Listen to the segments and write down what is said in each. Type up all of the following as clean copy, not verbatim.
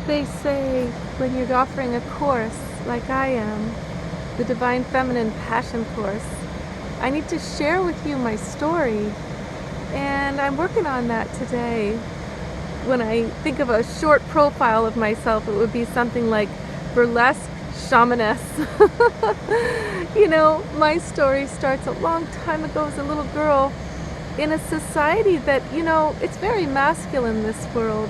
They say when you're offering a course, like I am, the Divine Feminine Passion course, I need to share with you my story. And I'm working on that today. When I think of a short profile of myself, it would be something like Burlesque Shamaness. You know, my story starts a long time ago as a little girl in a society that, you know, it's very masculine, this world.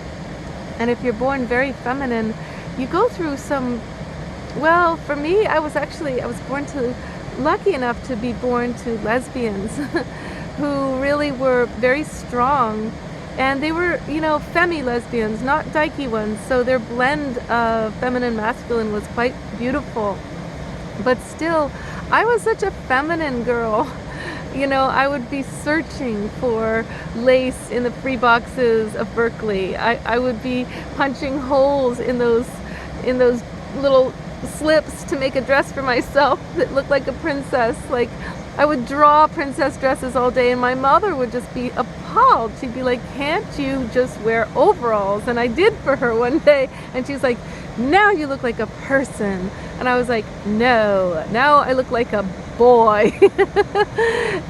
And if you're born very feminine, you go through some, well, for me, I was born to, lucky enough to be born to lesbians who really were very strong. And they were, you know, femi-lesbians, not dykey ones. So their blend of feminine masculine was quite beautiful. But still, I was such a feminine girl. You know, I would be searching for lace in the free boxes of Berkeley. I would be punching holes in those little slips to make a dress for myself that looked like a princess. Like, I would draw princess dresses all day, and my mother would just be appalled. She'd be like, "Can't you just wear overalls?" And I did for her one day, and she's like, "Now you look like a person." And I was like, "No, now I look like a boy."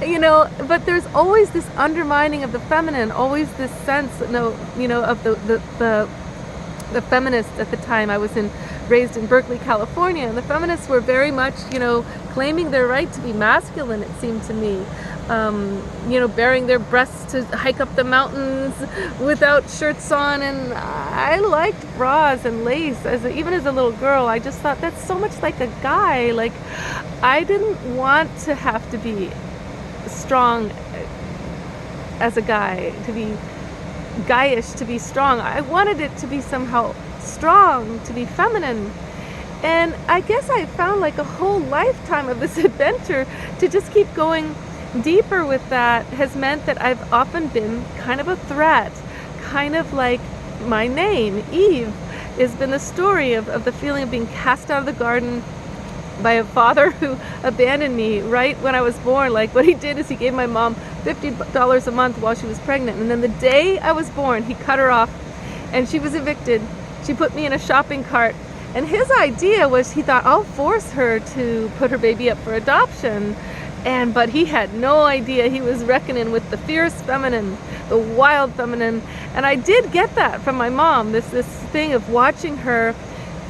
You know, but there's always this undermining of the feminine, always this sense, you know, of the feminists at the time. I was raised in Berkeley, California, and the feminists were very much, you know, claiming their right to be masculine, it seemed to me. You know, baring their breasts to hike up the mountains without shirts on, and I liked bras and lace even as a little girl. I just thought that's so much like a guy. Like, I didn't want to have to be strong as a guy, to be guyish, to be strong. I wanted it to be somehow strong, to be feminine. And I guess I found like a whole lifetime of this adventure to just keep going deeper with that has meant that I've often been kind of a threat, kind of like my name, Eve, has been the story of the feeling of being cast out of the garden by a father who abandoned me right when I was born. Like, what he did is he gave my mom $50 a month while she was pregnant, and then the day I was born, he cut her off, and she was evicted. She put me in a shopping cart, and his idea was, he thought, I'll force her to put her baby up for adoption. But he had no idea he was reckoning with the fierce feminine, the wild feminine. And I did get that from my mom, this thing of watching her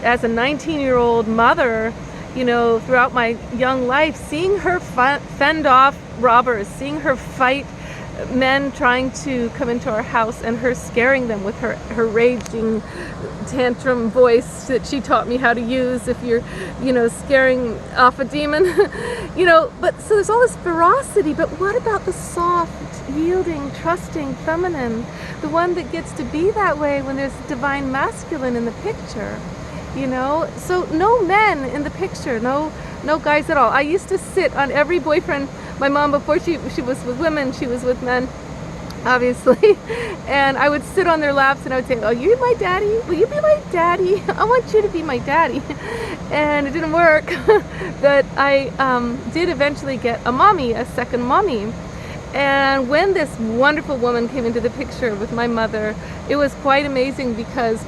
as a 19-year-old mother, you know, throughout my young life, seeing her fend off robbers, seeing her fight men trying to come into our house, and her scaring them with her raging tantrum voice that she taught me how to use if you're, you know, scaring off a demon. You know, but so there's all this ferocity, but what about the soft, yielding, trusting feminine, the one that gets to be that way when there's divine masculine in the picture? You know, so no men in the picture, no guys at all. I used to sit on every boyfriend. My mom, before she was with women, she was with men, obviously. And I would sit on their laps and I would say, "Oh, you're my daddy? Will you be my daddy? I want you to be my daddy." And it didn't work. But I did eventually get a mommy, a second mommy. And when this wonderful woman came into the picture with my mother, it was quite amazing, because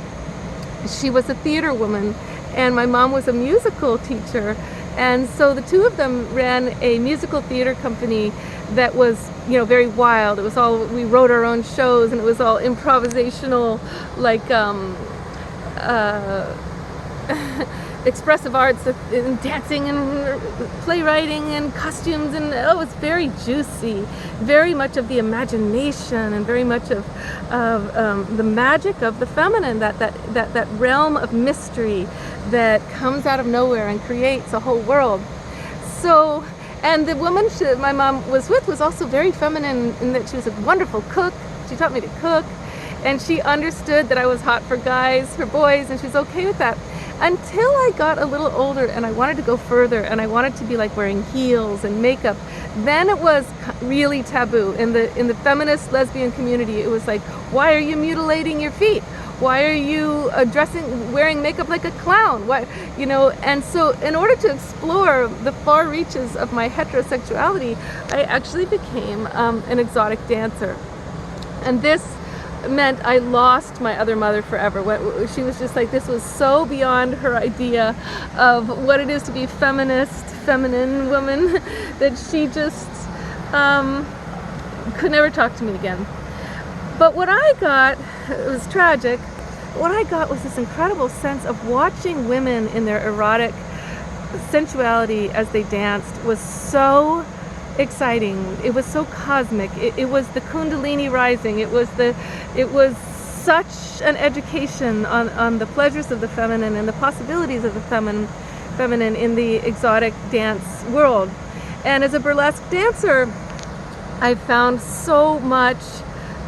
she was a theater woman and my mom was a musical teacher. And so the two of them ran a musical theater company that was, you know, very wild. It was all, we wrote our own shows, and it was all improvisational, like expressive arts and dancing and playwriting and costumes, and it was very juicy, very much of the imagination, and very much of the magic of the feminine, that realm of mystery that comes out of nowhere and creates a whole world. So, and the woman my mom was with was also very feminine in that she was a wonderful cook. She taught me to cook, and she understood that I was hot for guys, for boys, and she was okay with that. Until I got a little older and I wanted to go further, and I wanted to be like wearing heels and makeup. Then it was really taboo in the feminist lesbian community. It was like, why are you mutilating your feet? Why are you wearing makeup like a clown? Why, you know? And so in order to explore the far reaches of my heterosexuality, I actually became an exotic dancer. And this meant I lost my other mother forever. She was just like, this was so beyond her idea of what it is to be feminist, feminine woman, that she just could never talk to me again. But what I got, it was tragic, what I got was this incredible sense of watching women in their erotic sensuality as they danced was so exciting. It was so cosmic. It was the Kundalini rising. It was such an education on the pleasures of the feminine and the possibilities of the feminine in the exotic dance world. And as a burlesque dancer, I found so much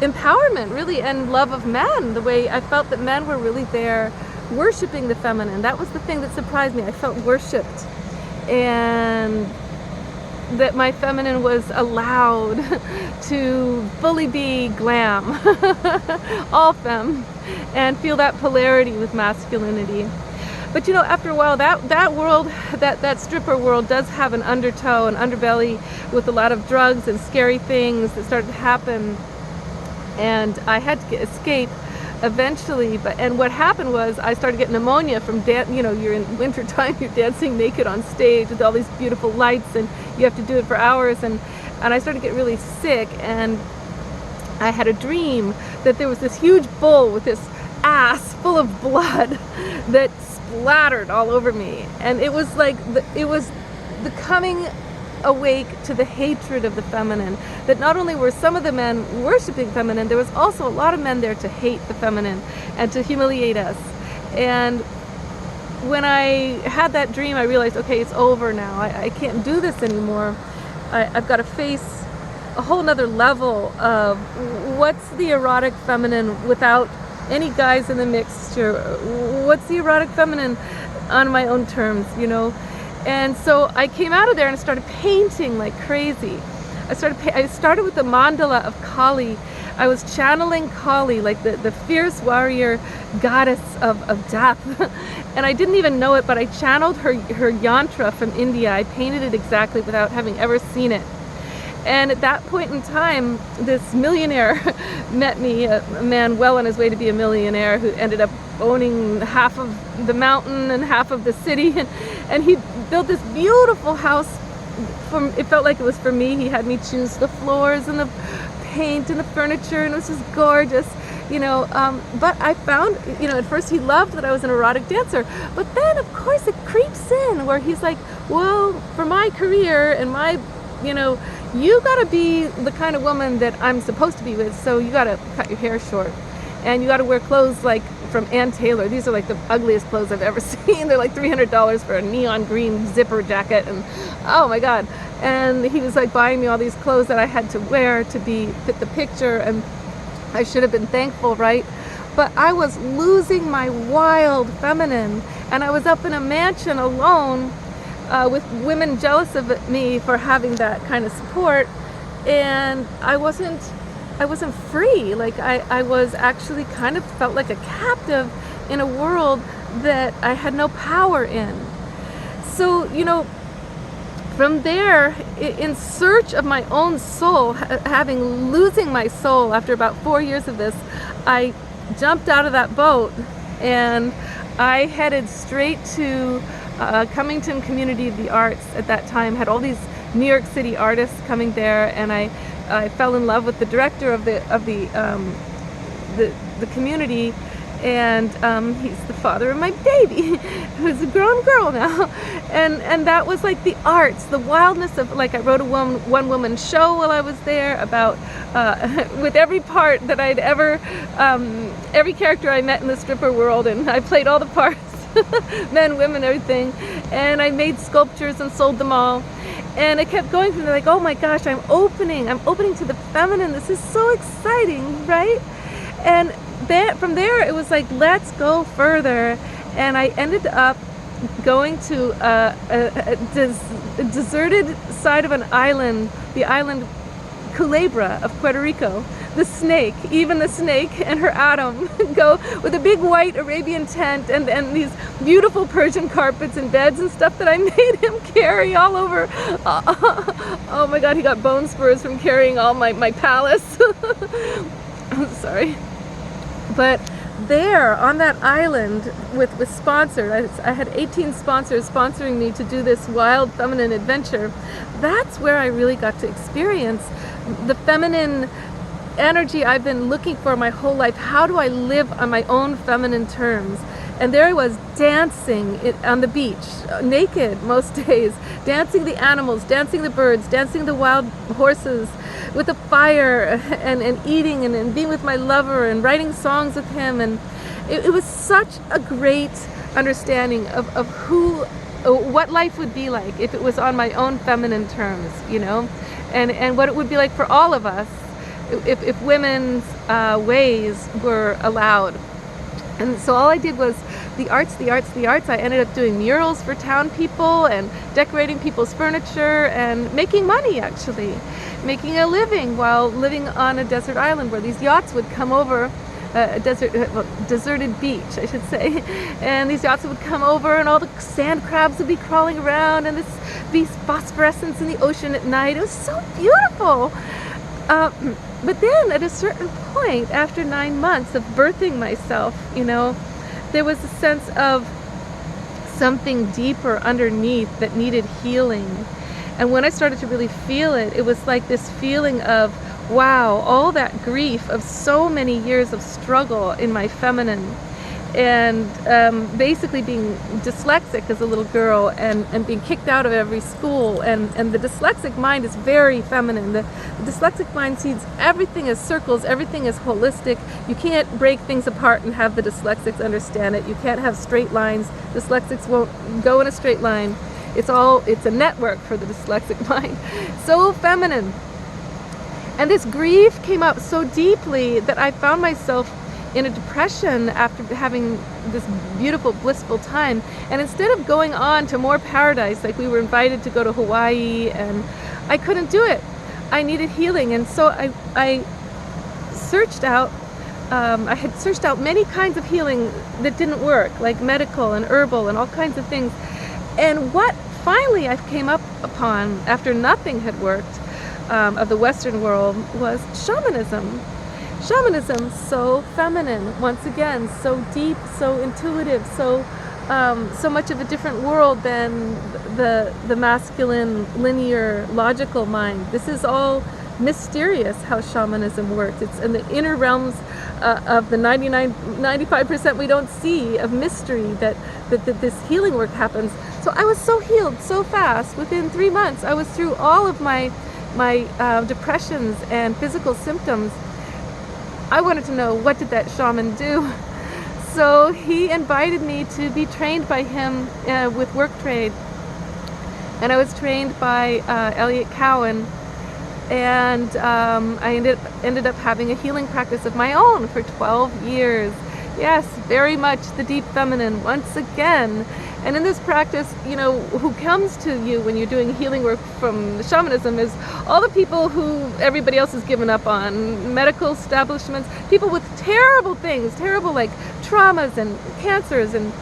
empowerment, really, and love of men. The way I felt that men were really there worshiping the feminine. That was the thing that surprised me. I felt worshipped, and that my feminine was allowed to fully be glam, all femme, and feel that polarity with masculinity. But you know, after a while, that world, that stripper world does have an undertow, an underbelly with a lot of drugs and scary things that started to happen. And I had to escape eventually, and what happened was I started getting pneumonia from you're in winter time, you're dancing naked on stage with all these beautiful lights, and you have to do it for hours, and I started to get really sick, and I had a dream that there was this huge bull with this ass full of blood that splattered all over me, and it was like it was the coming awake to the hatred of the feminine, that not only were some of the men worshiping feminine, there was also a lot of men there to hate the feminine and to humiliate us. And when I had that dream, I realized, okay, it's over now. I can't do this anymore. I've got to face a whole nother level of what's the erotic feminine without any guys in the mixture. What's the erotic feminine on my own terms, you know? And so I came out of there and started painting like crazy. I started with the mandala of Kali. I was channeling Kali, like the fierce warrior goddess of death. And I didn't even know it, but I channeled her yantra from India. I painted it exactly without having ever seen it. And at that point in time, this millionaire met me, a man well on his way to be a millionaire, who ended up owning half of the mountain and half of the city. And he built this beautiful house. It felt like it was for me. He had me choose the floors and the paint and the furniture, and it was just gorgeous, you know. But I found, you know, at first he loved that I was an erotic dancer. But then, of course, it creeps in where he's like, well, for my career and my, you know, you gotta be the kind of woman that I'm supposed to be with, so you gotta cut your hair short. And you gotta wear clothes like from Ann Taylor. These are like the ugliest clothes I've ever seen. They're like $300 for a neon green zipper jacket, and oh my God. And he was like buying me all these clothes that I had to wear to fit the picture, and I should have been thankful, right? But I was losing my wild feminine, and I was up in a mansion alone, with women jealous of me for having that kind of support, and I wasn't free. Like I was actually kind of felt like a captive in a world that I had no power in. So, you know, from there, in search of my own soul, losing my soul after about 4 years of this, I jumped out of that boat and I headed straight to Cummington Community of the Arts. At that time, had all these New York City artists coming there, and I fell in love with the director of the community, and he's the father of my baby, who's a grown girl now, and that was like the arts, the wildness of, like, I wrote a one woman show while I was there about with every part that I'd ever every character I met in the stripper world, and I played all the parts. Men, women, everything, and I made sculptures and sold them all, and it kept going from there, like, oh my gosh, I'm opening to the feminine. This is so exciting, right? And from there it was like, let's go further, and I ended up going to a deserted side of an island, the island Culebra of Puerto Rico. The snake, even the snake and her Adam, go with a big white Arabian tent and these beautiful Persian carpets and beds and stuff that I made him carry all over. Oh my God, he got bone spurs from carrying all my palace. I'm sorry. But there on that island with sponsors, I had 18 sponsors sponsoring me to do this wild feminine adventure. That's where I really got to experience the feminine energy I've been looking for my whole life. How do I live on my own feminine terms? And there I was dancing on the beach, naked most days, dancing the animals, dancing the birds, dancing the wild horses with a fire, and eating and being with my lover and writing songs with him. And it was such a great understanding of what life would be like if it was on my own feminine terms, you know, and what it would be like for all of us if women's ways were allowed. And so all I did was the arts. I ended up doing murals for town people and decorating people's furniture and making money, actually. Making a living while living on a desert island where these yachts would come over, deserted beach, I should say. And these yachts would come over and all the sand crabs would be crawling around and these phosphorescence in the ocean at night. It was so beautiful. But then at a certain point, after 9 months of birthing myself, you know, there was a sense of something deeper underneath that needed healing. And when I started to really feel it, it was like this feeling of, wow, all that grief of so many years of struggle in my feminine, and basically being dyslexic as a little girl and being kicked out of every school. And the dyslexic mind is very feminine. The dyslexic mind sees everything as circles, everything as holistic. You can't break things apart and have the dyslexics understand it. You can't have straight lines. Dyslexics won't go in a straight line. It's a network for the dyslexic mind. So feminine. And this grief came up so deeply that I found myself in a depression after having this beautiful, blissful time. And instead of going on to more paradise, like we were invited to go to Hawaii, and I couldn't do it. I needed healing. And so I searched out, I had searched out many kinds of healing that didn't work, like medical and herbal and all kinds of things. And what finally I came up upon, after nothing had worked, of the Western world, was shamanism. Shamanism, so feminine, once again, so deep, so intuitive, so much of a different world than the masculine, linear, logical mind. This is all mysterious how shamanism works. It's in the inner realms of the 95% we don't see of mystery that this healing work happens. So I was so healed so fast. Within 3 months, I was through all of my depressions and physical symptoms. I wanted to know, what did that shaman do? So he invited me to be trained by him with work trade. And I was trained by Elliot Cowan. And I ended up having a healing practice of my own for 12 years. Yes, very much the deep feminine once again. And in this practice, you know, who comes to you when you're doing healing work from shamanism is all the people who everybody else has given up on. Medical establishments, people with terrible things, terrible like traumas and cancers. And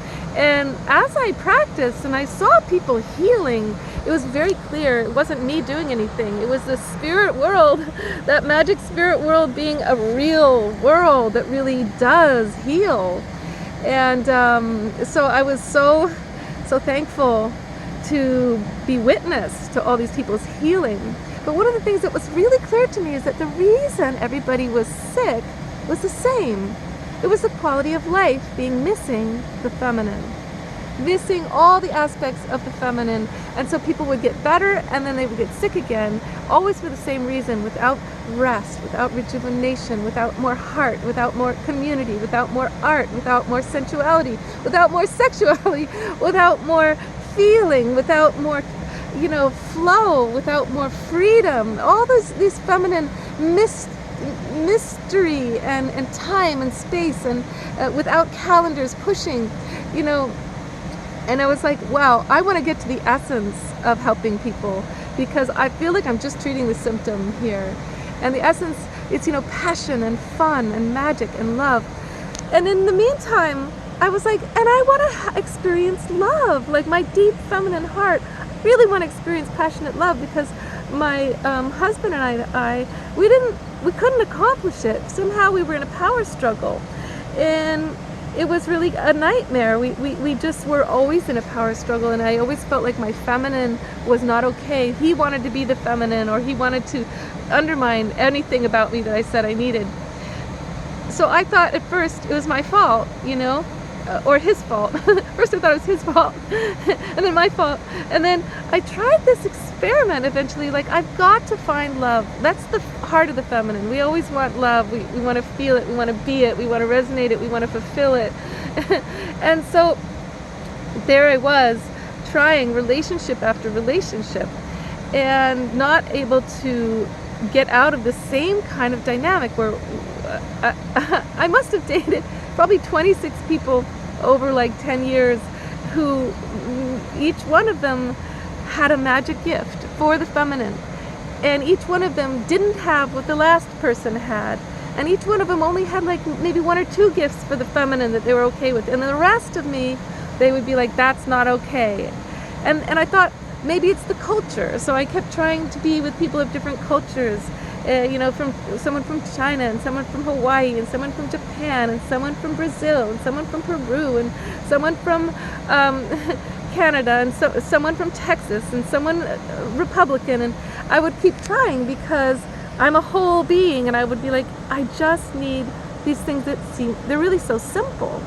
as I practiced and I saw people healing, it was very clear it wasn't me doing anything. It was the spirit world, that magic spirit world being a real world that really does heal. And so I was so thankful to be witness to all these people's healing. But one of the things that was really clear to me is that the reason everybody was sick was the same. It was the quality of life being missing the feminine, missing all the aspects of the feminine. And so people would get better and then they would get sick again, always for the same reason: without rest, without rejuvenation, without more heart, without more community, without more art, without more sensuality, without more sexuality, without more feeling, without more, you know, flow, without more freedom. All these feminine mystery and time and space, and without calendars pushing, you know. And I was like, wow, I want to get to the essence of helping people, because I feel like I'm just treating the symptom here. And the essence, it's, you know, passion and fun and magic and love. And in the meantime, I was like, and I want to experience love, like my deep feminine heart. I really want to experience passionate love, because my husband and I we couldn't accomplish it. Somehow we were in a power struggle. And it was really a nightmare. We just were always in a power struggle, and I always felt like my feminine was not okay. He wanted to be the feminine, or he wanted to undermine anything about me that I said I needed. So I thought at first it was my fault, or his fault. First I thought it was his fault, and then my fault. And then I tried this experiment eventually, like, I've got to find love. That's the heart of the feminine. We always want love. We want to feel it. We want to be it. We want to resonate it. We want to fulfill it. And so there I was, trying relationship after relationship, and not able to get out of the same kind of dynamic where I must have dated probably 26 people over like 10 years who each one of them had a magic gift for the feminine, and each one of them didn't have what the last person had, and each one of them only had like maybe 1 or 2 gifts for the feminine that they were okay with, and the rest of me, they would be like, that's not okay. And I thought maybe it's the culture, so I kept trying to be with people of different cultures, from someone from China, and someone from Hawaii, and someone from Japan, and someone from Brazil, and someone from Peru, and someone from Canada, and someone from Texas, and someone Republican. And I would keep trying because I'm a whole being, and I would be like, I just need these things that they're really so simple,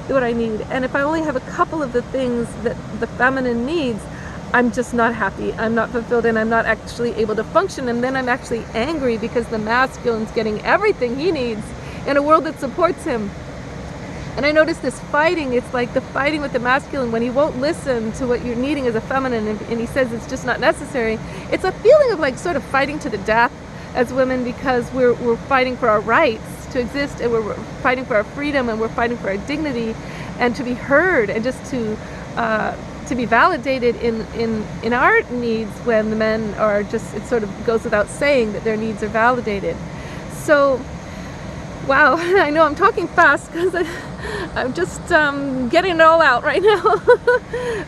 what I need. And if I only have a couple of the things that the feminine needs, I'm just not happy, I'm not fulfilled, and I'm not actually able to function. And then I'm actually angry because the masculine's getting everything he needs in a world that supports him. And I noticed this fighting, it's like the fighting with the masculine when he won't listen to what you're needing as a feminine, and he says it's just not necessary. It's a feeling of like sort of fighting to the death as women, because we're fighting for our rights to exist, and we're fighting for our freedom, and we're fighting for our dignity, and to be heard, and just to be validated in our needs, when the men are just, it sort of goes without saying that their needs are validated. So, wow, I know I'm talking fast because I'm just getting it all out right now.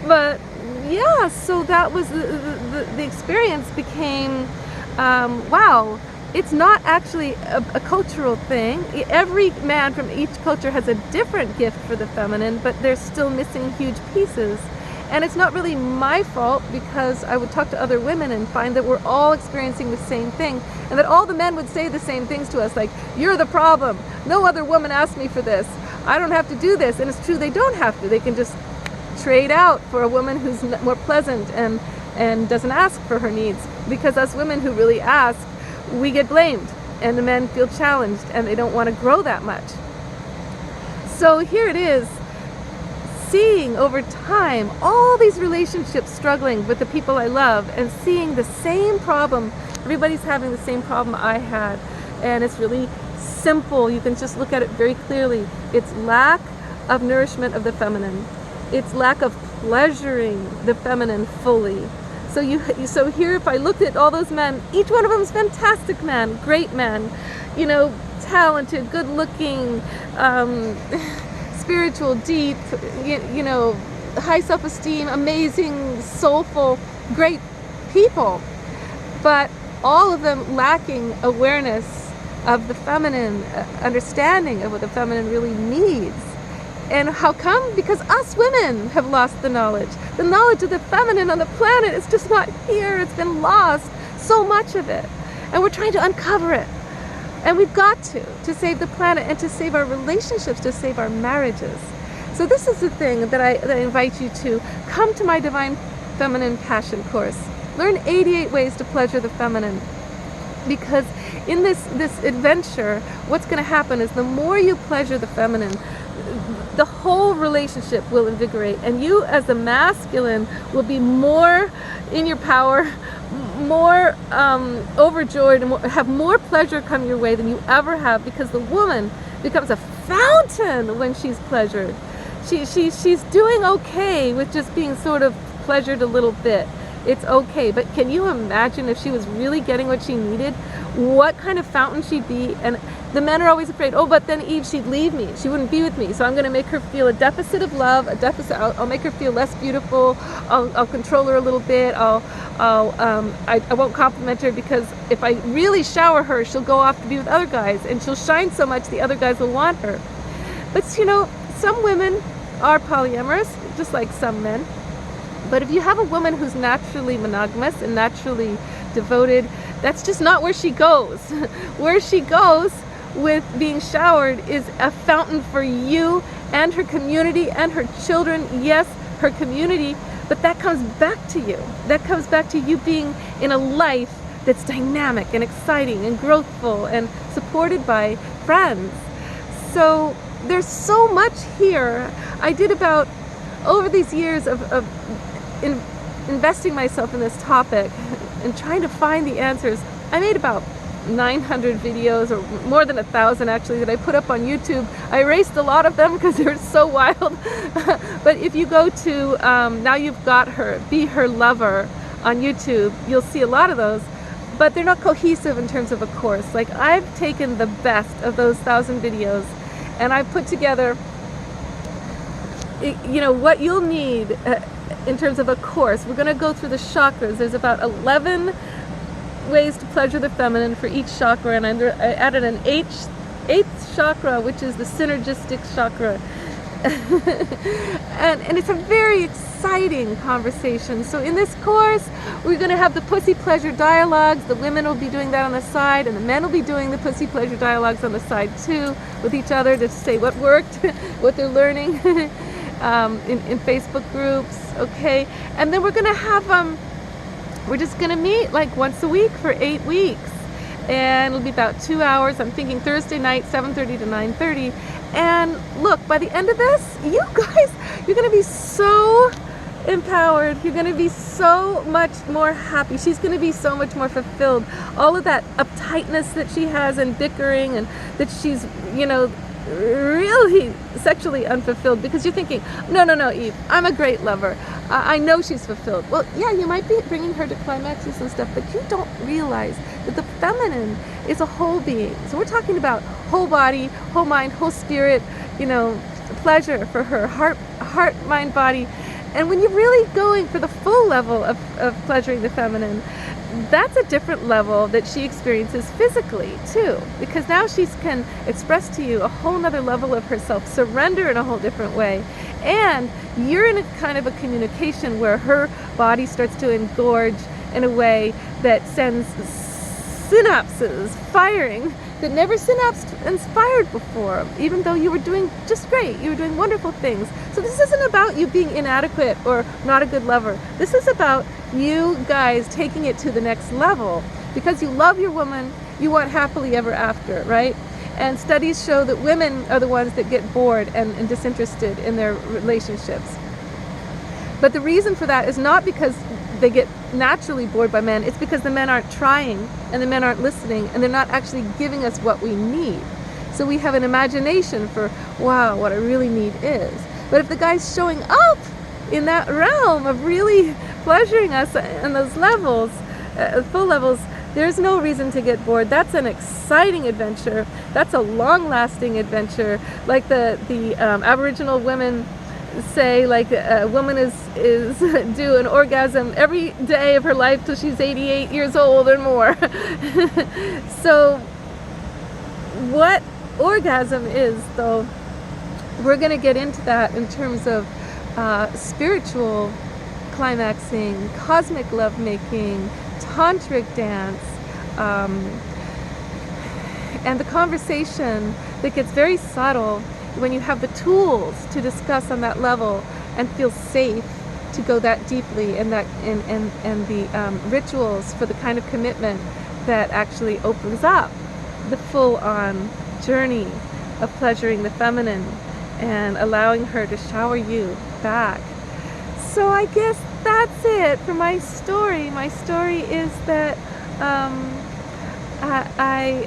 But yeah, so that was the experience became, wow, it's not actually a cultural thing. Every man from each culture has a different gift for the feminine, but they're still missing huge pieces. And it's not really my fault, because I would talk to other women and find that we're all experiencing the same thing, and that all the men would say the same things to us, like, you're the problem, no other woman asked me for this, I don't have to do this. And it's true, they don't have to. They can just trade out for a woman who's more pleasant and doesn't ask for her needs, because us women who really ask, we get blamed, and the men feel challenged, and they don't want to grow that much. So here it is, seeing over time all these relationships struggling with the people I love, and seeing the same problem. Everybody's having the same problem I had, and it's really simple. You can just look at it very clearly. It's lack of nourishment of the feminine. It's lack of pleasuring the feminine fully. So here, if I looked at all those men, each one of them is fantastic man, great man, talented, good looking, spiritual, deep, high self-esteem, amazing, soulful, great people, but all of them lacking awareness of the feminine, understanding of what the feminine really needs. And how come? Because us women have lost the knowledge. The knowledge of the feminine on the planet is just not here. It's been lost, so much of it. And we're trying to uncover it. And we've got to save the planet, and to save our relationships, to save our marriages. So this is the thing that I invite you to. Come to my Divine Feminine Passion course. Learn 88 ways to pleasure the feminine. Because in this adventure, what's going to happen is the more you pleasure the feminine, the whole relationship will invigorate, and you as the masculine will be more in your power, more overjoyed, and have more pleasure come your way than you ever have, because the woman becomes a fountain when she's pleasured. She's doing okay with just being sort of pleasured a little bit. It's okay, but can you imagine if she was really getting what she needed, what kind of fountain she'd be? And the men are always afraid, oh, but then Eve, she'd leave me, she wouldn't be with me, so I'm going to make her feel a deficit of love, I'll make her feel less beautiful, I'll control her a little bit, I won't compliment her, because if I really shower her, she'll go off to be with other guys, and she'll shine so much the other guys will want her. But some women are polyamorous, just like some men. But if you have a woman who's naturally monogamous and naturally devoted, that's just not where she goes. Where she goes with being showered is a fountain for you and her community and her children. Yes, her community, but that comes back to you. That comes back to you being in a life that's dynamic and exciting and growthful and supported by friends. So there's so much here. I did about, over these years of investing myself in this topic and trying to find the answers, I made about 900 videos, or more than 1,000 actually, that I put up on YouTube. I erased a lot of them because they were so wild. But if you go to Now You've Got Her, Be Her Lover on YouTube, you'll see a lot of those. But they're not cohesive in terms of a course. Like, I've taken the best of those 1,000 videos and I've put together, what you'll need in terms of a course. We're going to go through the chakras. There's about 11 ways to pleasure the feminine for each chakra, and I added an eighth chakra, which is the synergistic chakra. and it's a very exciting conversation. So in this course, we're going to have the pussy pleasure dialogues. The women will be doing that on the side, and the men will be doing the pussy pleasure dialogues on the side too, with each other, to say what worked, what they're learning in Facebook groups. Okay, and then we're going to have we're just going to meet like once a week for 8 weeks, and it'll be about 2 hours. I'm thinking Thursday night, 7:30 to 9:30. And look, by the end of this, you guys, you're going to be so empowered. You're going to be so much more happy. She's going to be so much more fulfilled. All of that uptightness that she has and bickering, and that she's, really sexually unfulfilled, because you're thinking, no, Eve, I'm a great lover. I know she's fulfilled. Well, yeah, you might be bringing her to climaxes and stuff, but you don't realize that the feminine is a whole being. So we're talking about whole body, whole mind, whole spirit, pleasure for her, heart, mind, body. And when you're really going for the full level of pleasuring the feminine, that's a different level that she experiences physically too, because now she can express to you a whole nother level of herself, surrender in a whole different way, and you're in a kind of a communication where her body starts to engorge in a way that sends synapses firing that never synapsed and fired before, even though you were doing just great, you were doing wonderful things. So this isn't about you being inadequate or not a good lover. This is about you guys taking it to the next level, because you love your woman, you want happily ever after, right? And studies show that women are the ones that get bored and disinterested in their relationships. But the reason for that is not because they get naturally bored by men. It's because the men aren't trying, and the men aren't listening, and they're not actually giving us what we need. So we have an imagination for, wow, what I really need is. But if the guy's showing up in that realm of really pleasuring us in those levels, full levels, there's no reason to get bored. That's an exciting adventure. That's a long-lasting adventure. Like the Aboriginal women say, like, a woman is due an orgasm every day of her life till she's 88 years old or more. So what orgasm is, though, we're going to get into that in terms of spiritual climaxing, cosmic lovemaking, tantric dance, and the conversation that gets very subtle when you have the tools to discuss on that level and feel safe to go that deeply, and that and the rituals for the kind of commitment that actually opens up the full-on journey of pleasuring the feminine and allowing her to shower you back. So I guess that's it for my story. My story is that I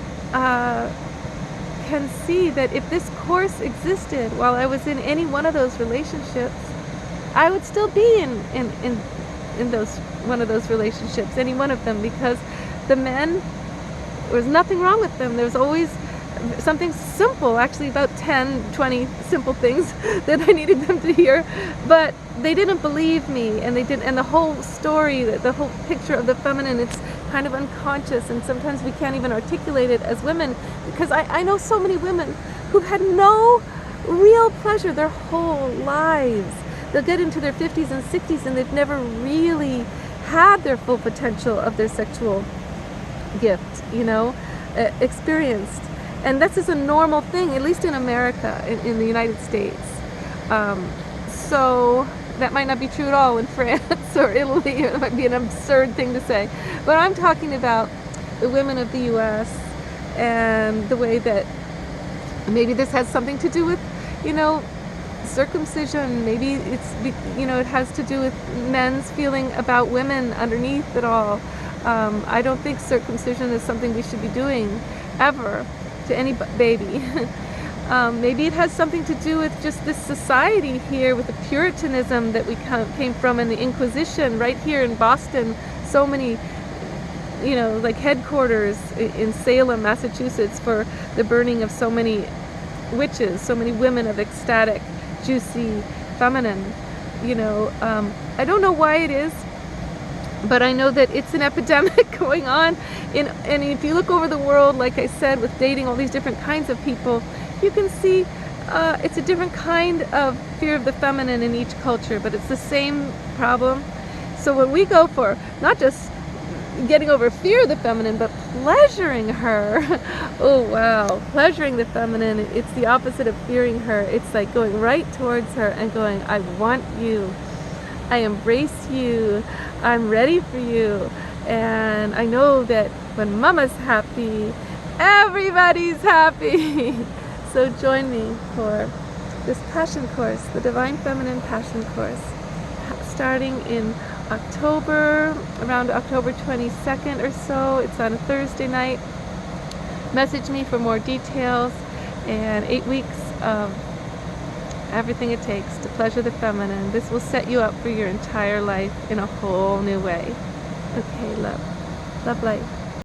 can see that if this course existed while I was in any one of those relationships, I would still be in those one of those relationships, any one of them, because the men, there was nothing wrong with them. There was always something simple, actually about 10, 20 simple things that I needed them to hear, but they didn't believe me, and the whole story, the whole picture of the feminine, it's kind of unconscious, and sometimes we can't even articulate it as women, because I know so many women who had no real pleasure their whole lives. They'll get into their 50s and 60s and they've never really had their full potential of their sexual gift, experienced. And this is a normal thing, at least in America, in the United States. So that might not be true at all in France or Italy. It might be an absurd thing to say. But I'm talking about the women of the U.S. and the way that maybe this has something to do with, circumcision. Maybe it has to do with men's feeling about women underneath it all. I don't think circumcision is something we should be doing ever to any baby. Maybe it has something to do with just this society here, with the Puritanism that we came from, and the Inquisition right here in Boston. So many, like headquarters in Salem, Massachusetts, for the burning of so many witches, so many women of ecstatic, juicy, feminine. I don't know why it is, but I know that it's an epidemic going on. And if you look over the world, like I said, with dating all these different kinds of people, you can see it's a different kind of fear of the feminine in each culture, but it's the same problem. So when we go for not just getting over fear of the feminine, but pleasuring her, oh wow, pleasuring the feminine, it's the opposite of fearing her. It's like going right towards her and going, I want you, I embrace you, I'm ready for you. And I know that when Mama's happy, everybody's happy. So join me for this passion course, the Divine Feminine Passion Course, starting in October, around October 22nd or so. It's on a Thursday night. Message me for more details, and 8 weeks of everything it takes to pleasure the feminine. This will set you up for your entire life in a whole new way. Okay, love. Love life.